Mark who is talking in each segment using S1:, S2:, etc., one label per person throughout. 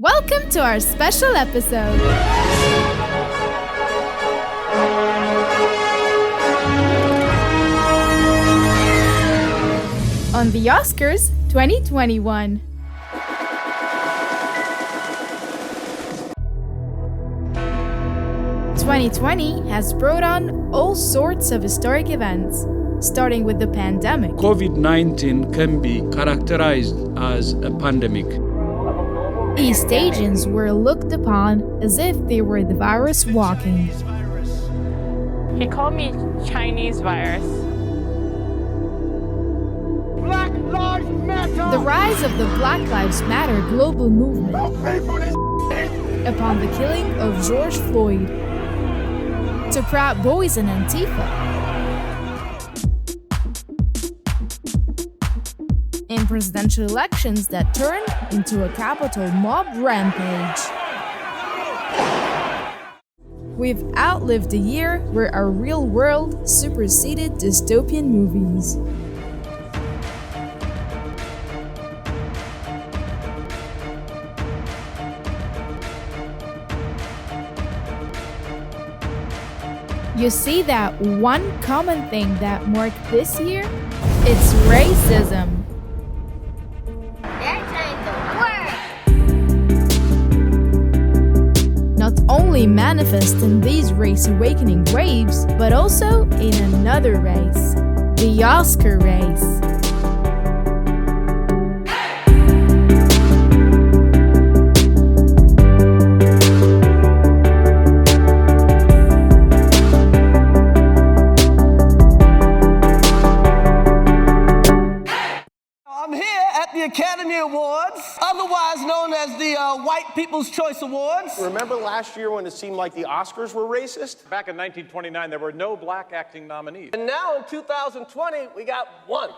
S1: Welcome to our special episode. On the Oscars 2021. "2020 has brought on all sorts of historic events, starting with the pandemic.
S2: COVID-19 can be characterized as a pandemic.
S1: East Asians were looked upon as if they were the virus walking.
S3: He called me Chinese virus.
S4: Black Lives Matter!
S1: The rise of the Black Lives Matter global movement upon the killing of George Floyd, to Proud Boys and Antifa, and presidential elections that turned into a Capitol mob rampage. We've outlived a year where our real world superseded dystopian movies. You see that one common thing that marked this year? It's racism. Not only manifest in these race awakening waves, but also in another race, the Oscar race.
S4: I'm here at the Academy Awards, otherwise known as the White People's Choice Awards.
S5: Remember last year when it seemed like the Oscars were racist?
S6: Back in 1929, there were no black acting nominees.
S4: And now in 2020, we got one.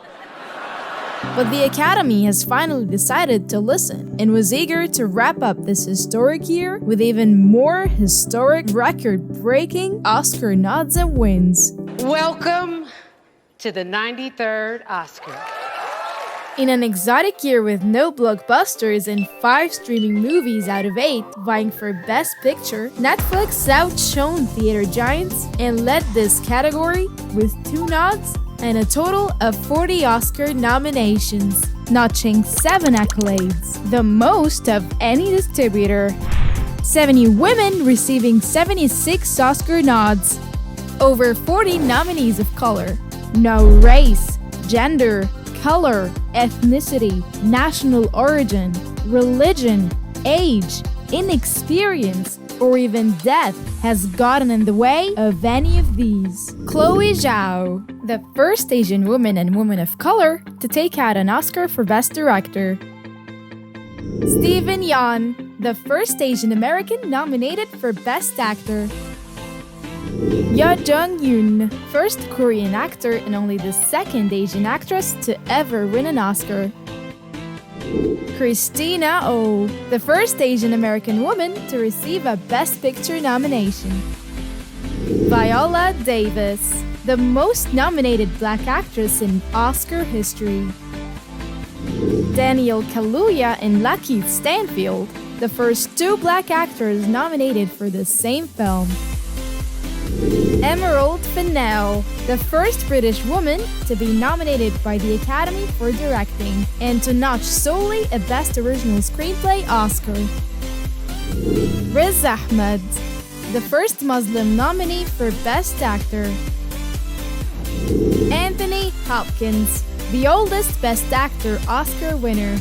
S1: But the Academy has finally decided to listen and was eager to wrap up this historic year with even more historic record-breaking Oscar nods and wins.
S7: Welcome to the 93rd Oscar.
S1: In an exotic year with no blockbusters and 5 streaming movies out of 8 vying for Best Picture, Netflix outshone theater giants and led this category with 2 nods and a total of 40 Oscar nominations, notching 7 accolades, the most of any distributor. 70 women receiving 76 Oscar nods, over 40 nominees of color, no race, gender, color, ethnicity, national origin, religion, age, inexperience, or even death has gotten in the way of any of these. Chloe Zhao, the first Asian woman and woman of color to take out an Oscar for Best Director. Steven Yeun, the first Asian American nominated for Best Actor. Yo Jung-yoon, first Korean actor and only the second Asian actress to ever win an Oscar. Christina Oh, the first Asian American woman to receive a Best Picture nomination. Viola Davis, the most nominated Black actress in Oscar history. Daniel Kaluuya and Lakeith Stanfield, the first 2 Black actors nominated for the same film. Emerald Fennell, the first British woman to be nominated by the Academy for directing and to notch solely a Best Original Screenplay Oscar. Riz Ahmed, the first Muslim nominee for Best Actor. Anthony Hopkins, the oldest Best Actor Oscar winner.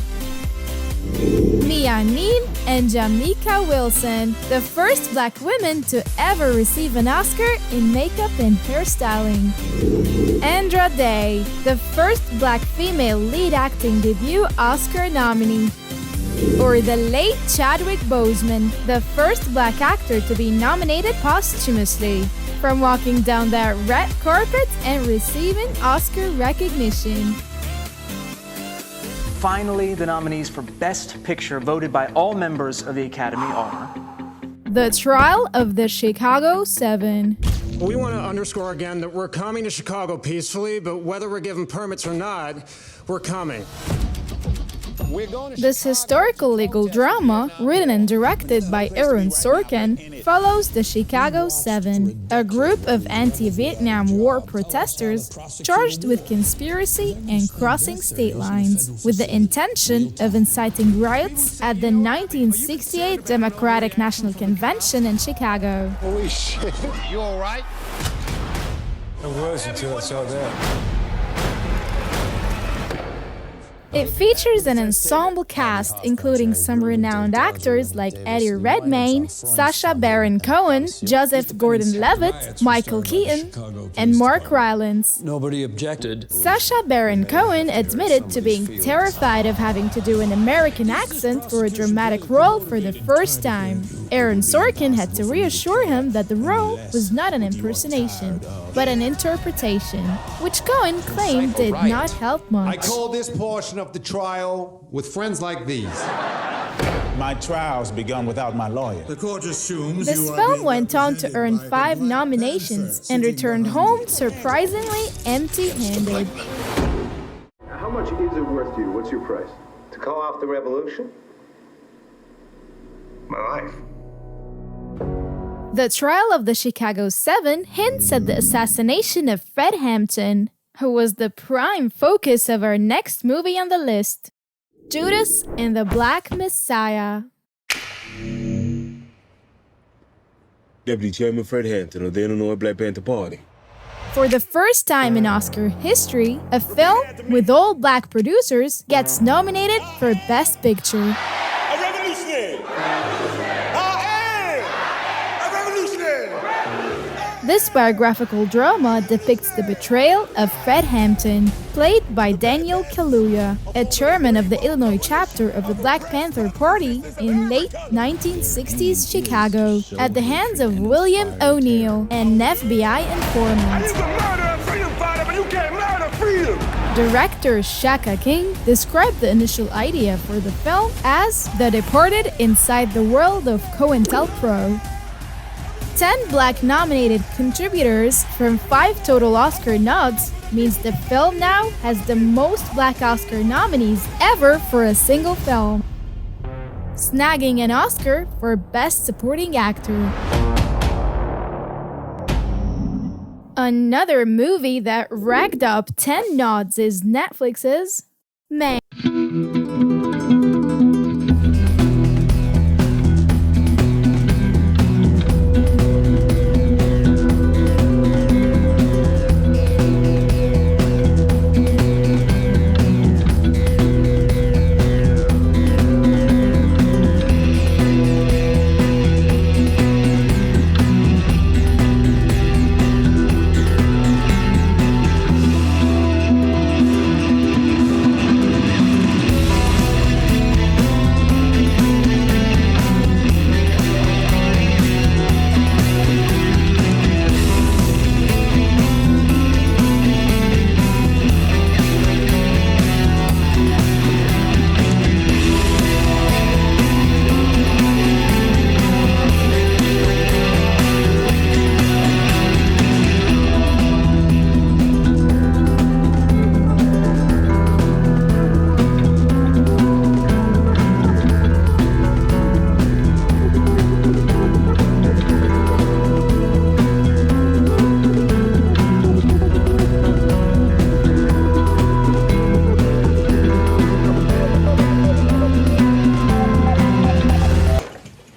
S1: Mia Nin and Jamaica Wilson, the first Black women to ever receive an Oscar in makeup and hairstyling. Andra Day, the first Black female lead acting debut Oscar nominee. Or the late Chadwick Boseman, the first Black actor to be nominated posthumously, from walking down that red carpet and receiving Oscar recognition.
S8: Finally, the nominees for Best Picture voted by all members of the Academy are
S1: The Trial of the Chicago 7.
S9: We want to underscore again that we're coming to Chicago peacefully, but whether we're given permits or not, we're coming.
S1: This historical legal drama, written and directed by Aaron Sorkin, follows the Chicago 7, a group of anti-Vietnam War protesters charged with conspiracy and crossing state lines, with the intention of inciting riots at the 1968 Democratic National Convention in Chicago.
S10: Holy shit. You all right? I was until I saw that.
S1: It features an ensemble cast including some renowned actors like Eddie Redmayne, Sacha Baron Cohen, Joseph Gordon-Levitt, Michael Keaton, and Mark Rylance.
S2: Nobody objected.
S1: Sacha Baron Cohen admitted to being terrified of having to do an American accent for a dramatic role for the first time. Aaron Sorkin had to reassure him that the role was not an impersonation, but an interpretation, which Cohen claimed did not help much.
S11: I call this portion of the trial with friends like these.
S12: My trial's begun without my lawyer.
S11: The court assumes
S1: this film went on to earn 5 nominations and returned home surprisingly empty-handed.
S13: How much is it worth to you? What's your price?
S14: To call off the revolution?
S13: My life.
S1: The trial of the Chicago 7 hints at the assassination of Fred Hampton, who was the prime focus of our next movie on the list, Judas and the Black Messiah.
S15: Deputy Chairman Fred Hampton of the Illinois Black Panther Party.
S1: For the first time in Oscar history, a film with all black producers gets nominated for Best Picture.
S10: A revolutionary!
S1: This biographical drama depicts the betrayal of Fred Hampton, played by Daniel Kaluuya, a chairman of the Illinois chapter of the Black Panther Party in late 1960s Chicago, at the hands of William O'Neill, an FBI informant.
S10: He's a murderer, freedom fighter, but you can't murder freedom!
S1: Director Shaka King described the initial idea for the film as The Departed inside the world of COINTELPRO. 10 black nominated contributors from 5 total Oscar nods means the film now has the most black Oscar nominees ever for a single film, snagging an Oscar for Best Supporting Actor. Another movie that racked up 10 nods is Netflix's MANK.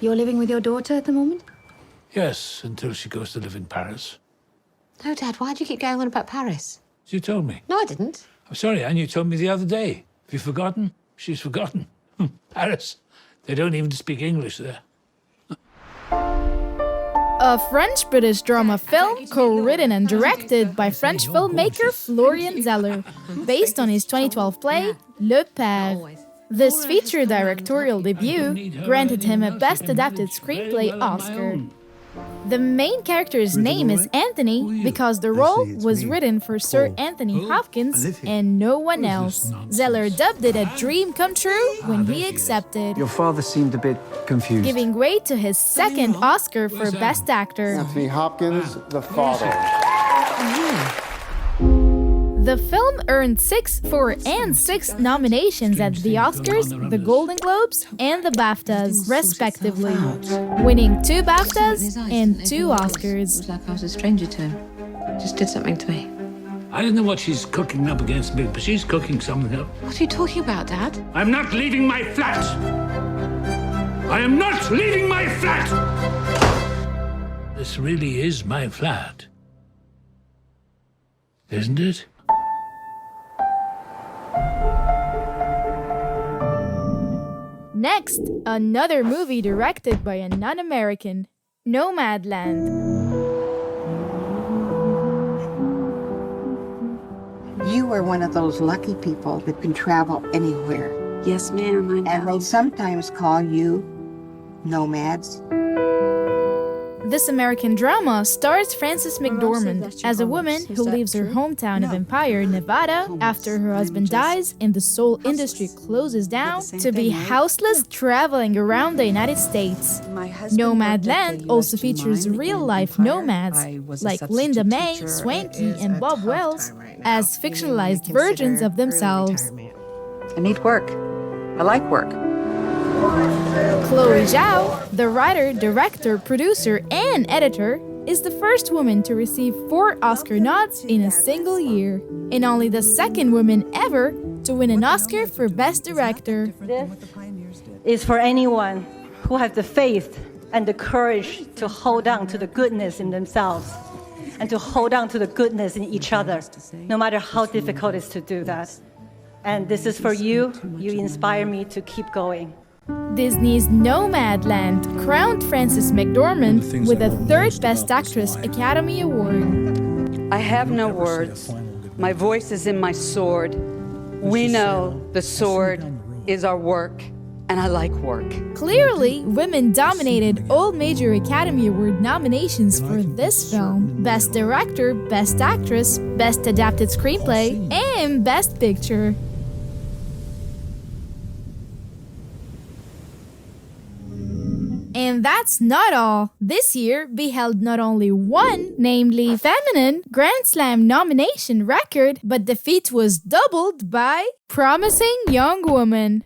S16: You're living with your daughter at the moment?
S2: Yes, until she goes to live in Paris.
S7: No, Dad, why do you keep going on about Paris?
S2: You told me.
S7: No, I didn't.
S2: I'm sorry, Anne, you told me the other day. Have you forgotten? She's forgotten. Paris. They don't even speak English there.
S1: A French-British drama film co-written and directed by French filmmaker Florian Zeller, based on his 2012 play Le Père. This feature directorial debut granted him a Best Adapted Screenplay Oscar. The main character's name is Anthony because the role was written for Sir Anthony Hopkins and no one else. Zeller dubbed it a dream come true when he accepted,
S8: Your father seemed a bit confused.
S1: giving way to his second Oscar for Best Actor.
S13: Anthony Hopkins, the father.
S1: The film earned 6, 4, and 6 nominations at the Oscars, the Golden Globes, and the BAFTAs, respectively, winning 2 BAFTAs and 2 Oscars.
S7: It was like I was a stranger to him. Just did something to me.
S2: I don't know what she's cooking up against me, but she's cooking something up.
S7: What are you talking about, Dad?
S2: I'm not leaving my flat! I am not leaving my flat! This really is my flat. Isn't it?
S1: Next, another movie directed by a non-American, Nomadland.
S17: You are one of those lucky people that can travel anywhere.
S18: Yes, ma'am, I know.
S17: And they sometimes call you nomads.
S1: This American drama stars Frances McDormand as a woman who leaves her hometown of Empire, Nevada, after her husband dies and the soul industry closes down, to be houseless traveling around the United States. Nomadland also features real-life nomads like Linda May, Swanky, and Bob Wells as fictionalized versions of themselves.
S18: I need work. I like work.
S1: Chloe Zhao, the writer, director, producer, and editor, is the first woman to receive 4 Oscar nods in a single year, and only the second woman ever to win an Oscar for Best Director.
S19: This is for anyone who has the faith and the courage to hold on to the goodness in themselves and to hold on to the goodness in each other, no matter how difficult it is to do that. And this is for you. You inspire me to keep going.
S1: Disney's Nomadland crowned Frances McDormand with a 3rd Best Actress Academy Award.
S18: I have no words. My voice is in my sword. We know the sword is our work, and I like work.
S1: Clearly, women dominated all major Academy Award nominations for this film: Best Director, Best Actress, Best Adapted Screenplay, and Best Picture. And that's not all. This year beheld not only one, namely feminine, Grand Slam nomination record, but the feat was doubled by Promising Young Woman.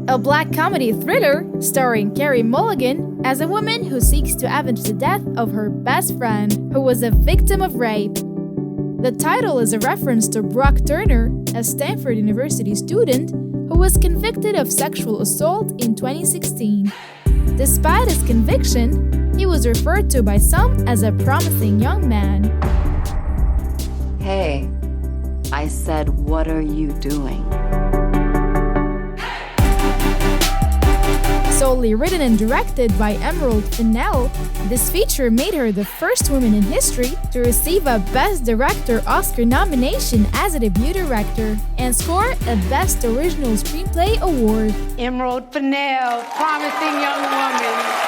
S1: A black comedy thriller starring Carey Mulligan as a woman who seeks to avenge the death of her best friend, who was a victim of rape. The title is a reference to Brock Turner, a Stanford University student who was convicted of sexual assault in 2016. Despite his conviction, he was referred to by some as a promising young man.
S20: Hey, I said, what are you doing?
S1: Solely written and directed by Emerald Fennell, this feature made her the first woman in history to receive a Best Director Oscar nomination as a debut director and score a Best Original Screenplay award.
S19: Emerald Fennell, Promising Young Woman.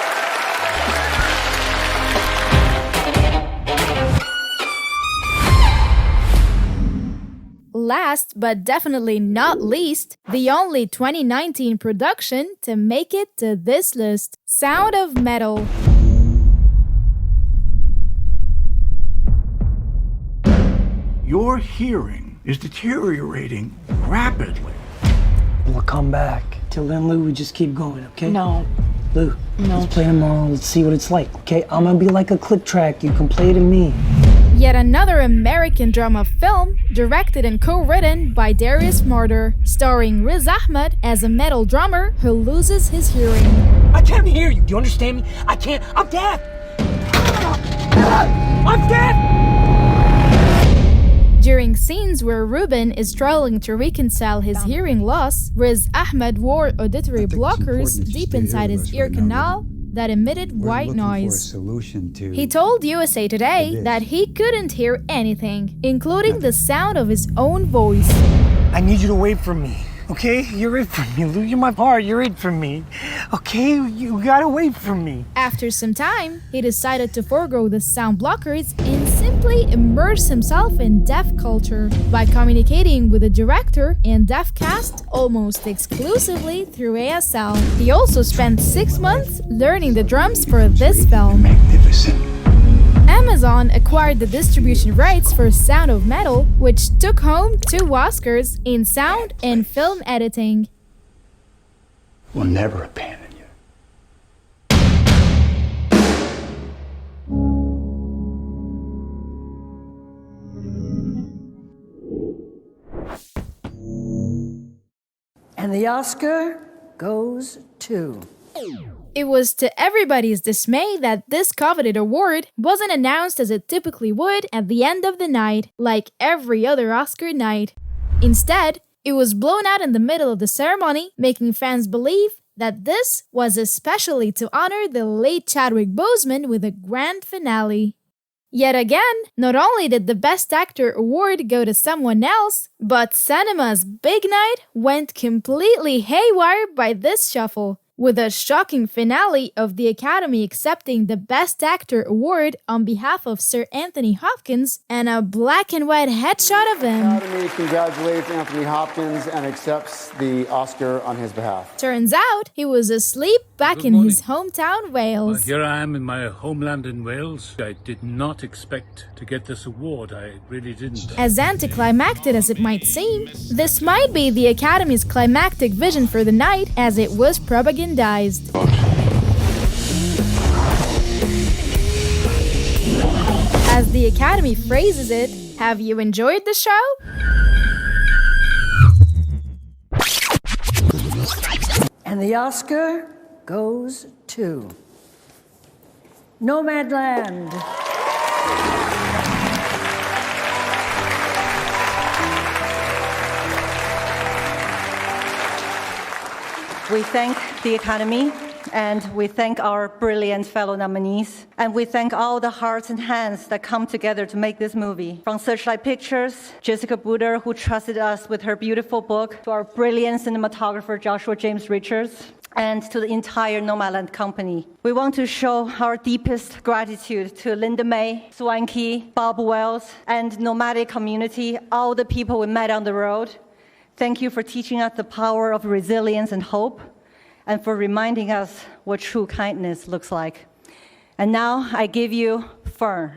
S1: Last but definitely not least, the only 2019 production to make it to this list: Sound of Metal.
S21: Your hearing is deteriorating rapidly.
S22: We'll come back. Till then, Lou, we just keep going, okay?
S19: No.
S22: Lou,
S19: No.
S22: let's play tomorrow. Let's see what it's like, okay? I'm gonna be like a click track. You can play to me.
S1: Yet another American drama film, directed and co-written by Darius Marder, starring Riz Ahmed as a metal drummer who loses his hearing.
S22: I can't hear you. Do you understand me? I can't. I'm deaf. I'm deaf!
S1: During scenes where Ruben is struggling to reconcile his hearing loss, Riz Ahmed wore auditory blockers deep inside his ear canal that emitted white noise. He told USA Today that he couldn't hear anything, including the sound of his own voice.
S22: I need you to wait for me, okay? You're it for me, Lou. You're my heart. You're it for me, okay? You gotta wait for me.
S1: After some time, he decided to forego the sound blockers and simply immerse himself in deaf culture by communicating with the director and deaf cast almost exclusively through ASL. He also spent 6 months learning the drums for this film.
S21: Magnificent.
S1: Amazon acquired the distribution rights for Sound of Metal, which took home 2 Oscars in sound and film editing.
S21: We'll never abandon you.
S3: And the Oscar goes to...
S1: It was to everybody's dismay that this coveted award wasn't announced as it typically would at the end of the night, like every other Oscar night. Instead, it was blown out in the middle of the ceremony, making fans believe that this was especially to honor the late Chadwick Boseman with a grand finale. Yet again, not only did the Best Actor award go to someone else, but cinema's big night went completely haywire by this shuffle, with a shocking finale of the Academy accepting the Best Actor award on behalf of Sir Anthony Hopkins and a black and white headshot of him.
S5: The Academy congratulates Anthony Hopkins and accepts the Oscar on his behalf.
S1: Turns out he was asleep back in his hometown Wales.
S2: Here I am in my homeland in Wales. I did not expect to get this award. I really didn't.
S1: As anticlimactic as it might seem, this might be the Academy's climactic vision for the night as it was propagandized. As the Academy phrases it, have you enjoyed the show?
S3: And the Oscar goes to... Nomadland.
S19: We thank the Academy, and we thank our brilliant fellow nominees, and we thank all the hearts and hands that come together to make this movie. From Searchlight Pictures, Jessica Buder, who trusted us with her beautiful book, to our brilliant cinematographer Joshua James Richards, and to the entire Nomadland company. We want to show our deepest gratitude to Linda May, Swanky, Bob Wells, and nomadic community, all the people we met on the road. Thank you for teaching us the power of resilience and hope, and for reminding us what true kindness looks like. And now I give you Fern.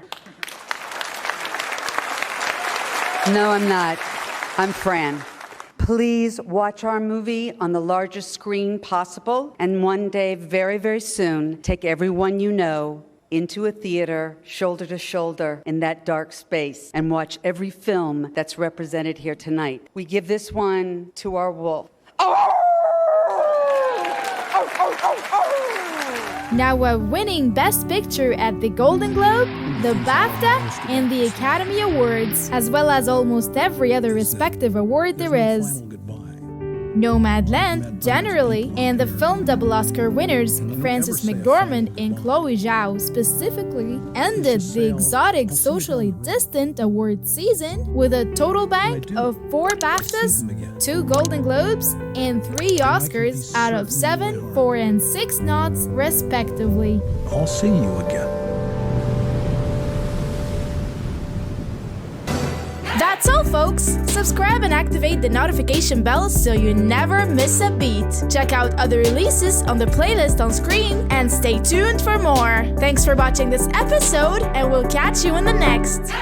S18: No, I'm not. I'm Fran. Please watch our movie on the largest screen possible, and one day, very, very soon, take everyone you know into a theater, shoulder to shoulder, in that dark space, and watch every film that's represented here tonight. We give this one to our wolf.
S1: Now winning Best Picture at the Golden Globe, the BAFTA, and the Academy Awards, as well as almost every other respective award there is. Nomadland, generally, and the film double Oscar winners, Frances McDormand and Chloe Zhao specifically, ended the exotic socially distant award season with a total bank of 4 BAFTAs, 2 Golden Globes, and 3 Oscars out of 7, 4, and 6 nods, respectively.
S21: I'll see you again.
S1: That's all, folks! Subscribe and activate the notification bell so you never miss a beat. Check out other releases on the playlist on screen and stay tuned for more. Thanks for watching this episode, and we'll catch you in the next.